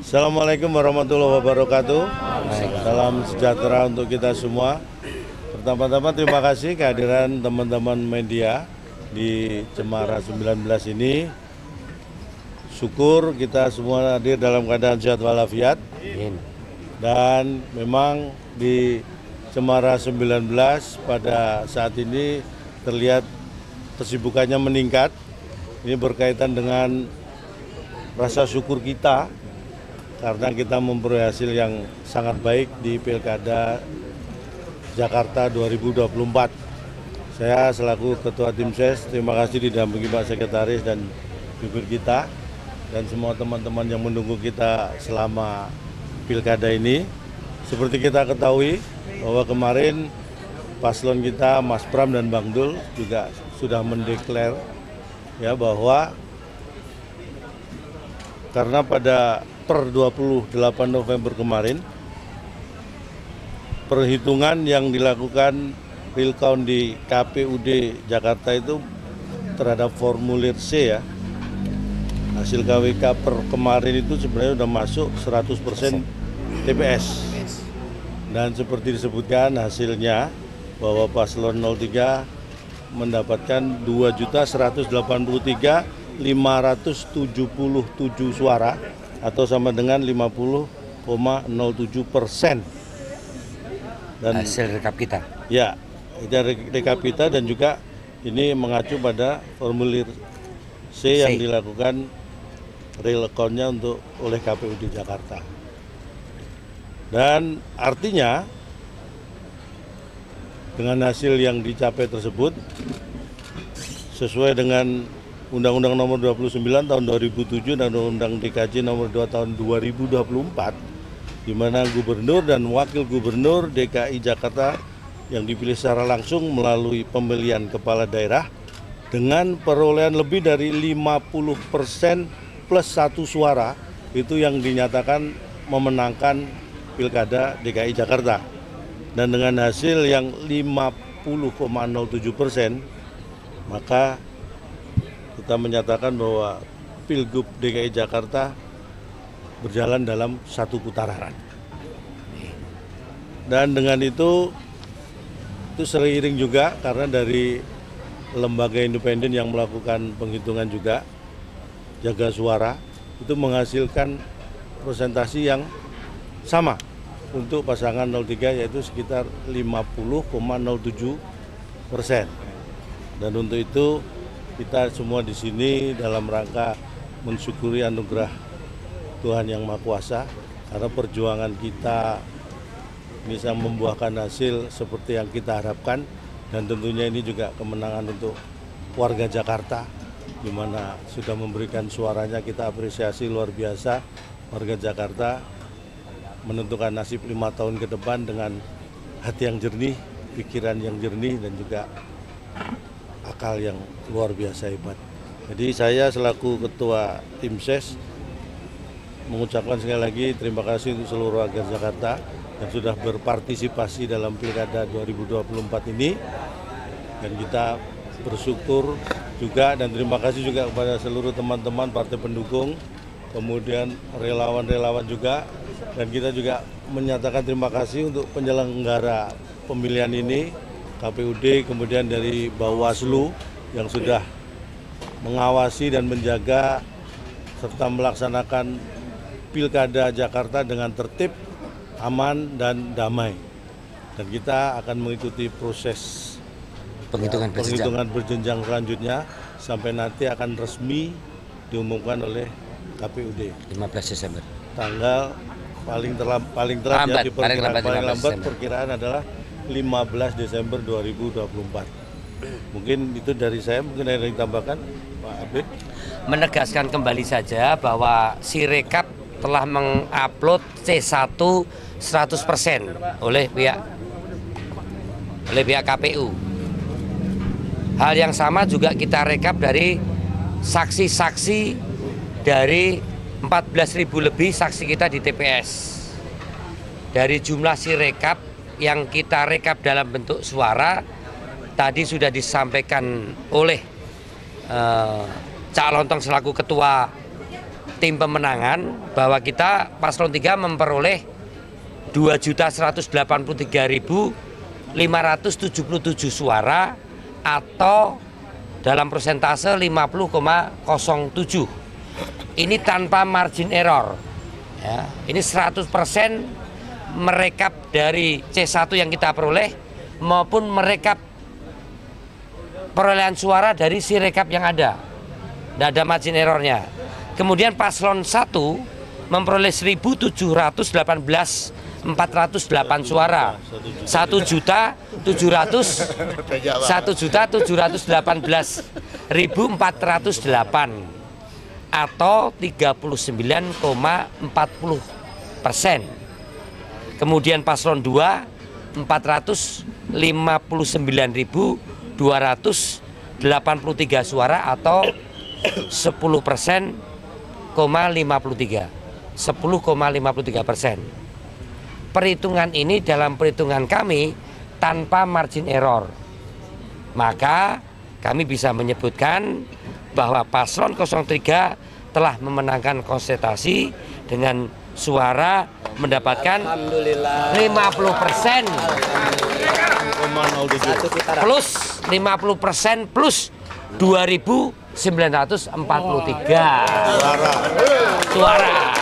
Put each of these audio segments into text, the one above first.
Assalamualaikum warahmatullahi wabarakatuh. Salam sejahtera untuk kita semua. Pertama-tama terima kasih kehadiran teman-teman media di Cemara 19 ini. Syukur kita semua hadir dalam keadaan sehat walafiat. Dan memang di Cemara 19 pada saat ini terlihat kesibukannya meningkat. Ini berkaitan dengan rasa syukur kita karena kita memperoleh hasil yang sangat baik di Pilkada Jakarta 2024. Saya selaku Ketua Tim Ses, terima kasih didampingi Pak Sekretaris dan jubir kita dan semua teman-teman yang menunggu kita selama Pilkada ini. Seperti kita ketahui bahwa kemarin paslon kita Mas Pram dan Bang Dul juga sudah mendeklar ya bahwa karena pada per 28 November kemarin perhitungan yang dilakukan real count di KPUD Jakarta itu terhadap formulir C ya, hasil KWK per kemarin itu sebenarnya sudah masuk 100% TPS. Dan seperti disebutkan hasilnya bahwa paslon 03 mendapatkan 2.183.577 suara atau sama dengan 50,07%. Dan hasil rekap kita. Ya, itu rekap kita dan juga ini mengacu pada formulir C yang dilakukan real count-nya oleh KPUD Jakarta. Dan artinya dengan hasil yang dicapai tersebut sesuai dengan Undang-Undang Nomor 29 Tahun 2007 dan Undang-Undang DKJ Nomor 2 Tahun 2024, di mana gubernur dan wakil gubernur DKI Jakarta yang dipilih secara langsung melalui pemilihan kepala daerah dengan perolehan lebih dari 50% plus 1 suara itu yang dinyatakan memenangkan Pilkada DKI Jakarta. Dan dengan hasil yang 50,07%, maka kita menyatakan bahwa Pilgub DKI Jakarta berjalan dalam satu putaran. Dan dengan itu seiring juga karena dari lembaga independen yang melakukan penghitungan juga, Jaga Suara, itu menghasilkan presentasi yang sama untuk pasangan 03 yaitu sekitar 50,07%. Dan untuk itu kita semua di sini dalam rangka mensyukuri anugerah Tuhan Yang Maha Kuasa karena perjuangan kita bisa membuahkan hasil seperti yang kita harapkan, dan tentunya ini juga kemenangan untuk warga Jakarta di mana sudah memberikan suaranya. Kita apresiasi luar biasa warga Jakarta menentukan nasib 5 tahun ke depan dengan hati yang jernih, pikiran yang jernih dan juga akal yang luar biasa hebat. Jadi saya selaku Ketua Tim Ses mengucapkan sekali lagi terima kasih untuk seluruh warga Jakarta yang sudah berpartisipasi dalam Pilkada 2024 ini, dan kita bersyukur juga dan terima kasih juga kepada seluruh teman-teman partai pendukung, kemudian relawan-relawan juga, dan kita juga menyatakan terima kasih untuk penyelenggara pemilihan ini, KPUD, kemudian dari Bawaslu yang sudah mengawasi dan menjaga serta melaksanakan Pilkada Jakarta dengan tertib, aman, dan damai. Dan kita akan mengikuti proses penghitungan berjenjang selanjutnya sampai nanti akan resmi diumumkan oleh KPUD 15 Desember. tanggal paling lambat perkiraan adalah 15 Desember 2024. Mungkin itu dari saya, mungkin ada yang ditambahkan Pak Abid. Menegaskan kembali saja bahwa Sirekap telah mengupload C1 100% oleh pihak KPU. Hal yang sama juga kita rekap dari saksi-saksi dari 14.000 lebih saksi kita di TPS. Dari jumlah Sirekap yang kita rekap dalam bentuk suara tadi sudah disampaikan oleh Cak Lontong selaku Ketua tim pemenangan bahwa kita paslon 3 memperoleh 2.183.577 suara atau dalam persentase 50,07. Ini tanpa margin error. Ya, ini 100% merekap dari C1 yang kita peroleh maupun merekap perolehan suara dari sirekap yang ada. Tidak ada margin errornya. Kemudian paslon 1 memperoleh 1.718.408 suara, 1.718.408 atau 39,40%. Kemudian paslon 2 459.283 suara atau 10,53%. Perhitungan ini dalam perhitungan kami tanpa margin error. Maka kami bisa menyebutkan bahwa paslon 03 telah memenangkan kontestasi dengan suara mendapatkan 50% plus 50% plus 2.943 suara.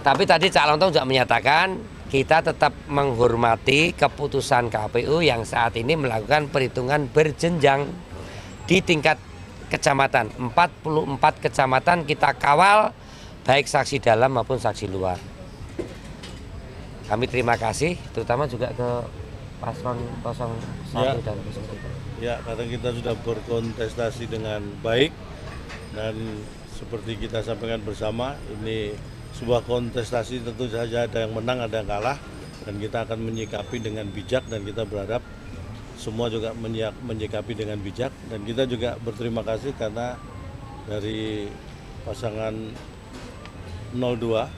Tapi tadi Cak Lontong juga menyatakan kita tetap menghormati keputusan KPU yang saat ini melakukan perhitungan berjenjang di tingkat kecamatan. 44 kecamatan kita kawal, baik saksi dalam maupun saksi luar. Kami terima kasih, terutama juga ke paslon 01 dan 03. Ya, karena kita sudah berkontestasi dengan baik dan seperti kita sampaikan bersama, ini sebuah kontestasi tentu saja ada yang menang, ada yang kalah, dan kita akan menyikapi dengan bijak dan kita berharap semua juga menyikapi dengan bijak, dan kita juga berterima kasih karena dari pasangan 02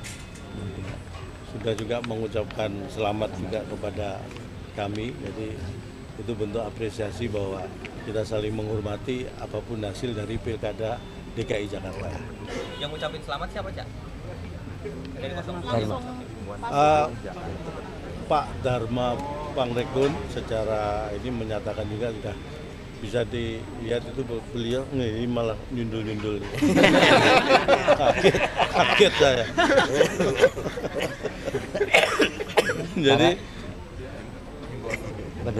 sudah juga mengucapkan selamat juga kepada kami. Jadi itu bentuk apresiasi bahwa kita saling menghormati apapun hasil dari Pilkada DKI Jakarta. Yang ngucapin selamat siapa, Cak? Pak Dharma Pangrekun secara ini menyatakan juga sudah bisa dilihat itu beliau ini malah nyundul-nyundul. kaget saya. Jadi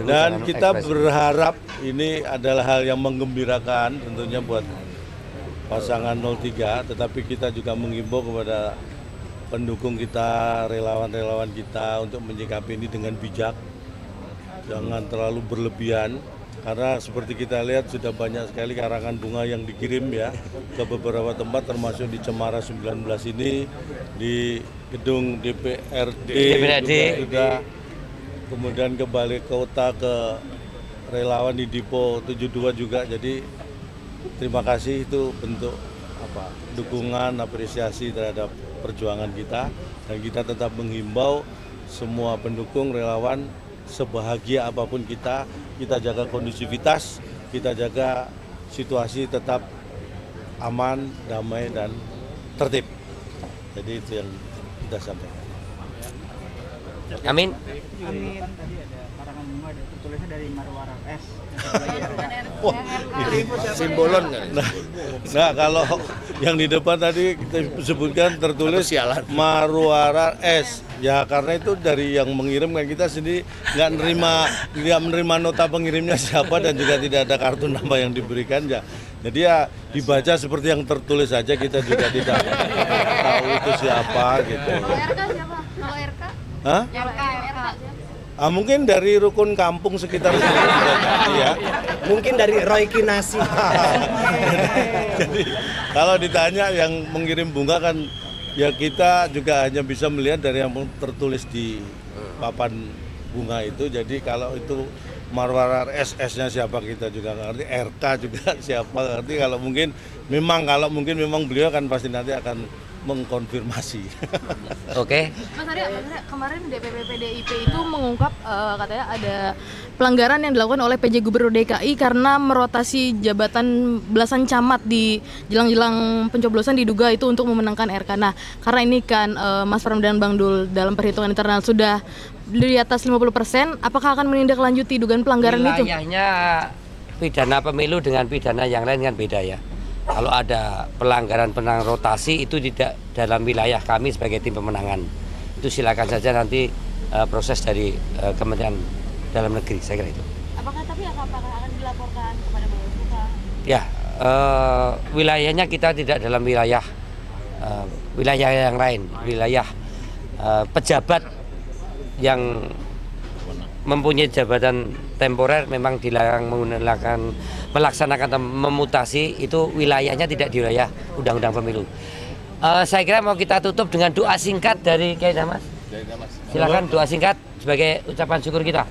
dan kita berharap ini adalah hal yang menggembirakan tentunya buat pasangan 03, tetapi kita juga mengimbau kepada pendukung kita, relawan-relawan kita untuk menyikapi ini dengan bijak, jangan terlalu berlebihan, karena seperti kita lihat sudah banyak sekali karangan bunga yang dikirim ya ke beberapa tempat, termasuk di Cemara 19 ini, di gedung DPRD juga, kemudian ke Balai Kota, ke relawan di Dipo 72 juga. Jadi terima kasih, itu bentuk dukungan, apresiasi terhadap perjuangan kita, dan kita tetap menghimbau semua pendukung relawan sebahagia apapun kita jaga kondusivitas, kita jaga situasi tetap aman, damai dan tertib. Jadi itu yang kita sampaikan. Amin. Amin. Tadi ada karangan bunga, tulisnya dari Marwara S. Simbolon kan? Nah, kalau yang di depan tadi kita sebutkan tertulis Marwara S. Ya karena itu dari yang mengirim, kan kita sendiri nggak menerima nota pengirimnya siapa, dan juga tidak ada kartu nama yang diberikan ya. Jadi ya dibaca seperti yang tertulis saja, kita juga tidak tahu itu siapa gitu. Kalau RK siapa? Kalau RK? Hah? RK. Mungkin dari rukun kampung sekitar sini ya. Mungkin dari Roy Kinasi. Jadi kalau ditanya yang mengirim bunga kan ya kita juga hanya bisa melihat dari yang tertulis di papan bunga itu. Jadi kalau itu Marwara SS-nya siapa kita juga nggak ngerti, RK juga siapa nggak ngerti. Kalau mungkin memang kalau mungkin memang beliau kan pasti nanti akan mengkonfirmasi. Oke. Mas Arya, kemarin DPP PDIP itu mengungkap katanya ada pelanggaran yang dilakukan oleh PJ Gubernur DKI karena merotasi jabatan belasan camat di jelang-jelang pencoblosan diduga itu untuk memenangkan RK. Nah, karena ini kan Mas Pram dan Bang Dul dalam perhitungan internal sudah di atas 50%, apakah akan menindaklanjuti dugaan pelanggaran itu? Wilayahnya pidana pemilu dengan pidana yang lain kan beda ya. Kalau ada pelanggaran rotasi itu tidak dalam wilayah kami sebagai tim pemenangan. Itu silakan saja nanti proses dari Kementerian Dalam Negeri, saya kira itu. Apakah akan dilaporkan kepada Bawaslu? Ya, wilayahnya kita tidak dalam wilayah yang lain, wilayah pejabat yang mempunyai jabatan temporer memang dilarang melaksanakan memutasi, itu wilayahnya tidak di wilayah Undang-Undang Pemilu. Saya kira mau kita tutup dengan doa singkat dari Kiai Damas. Silakan doa singkat sebagai ucapan syukur kita.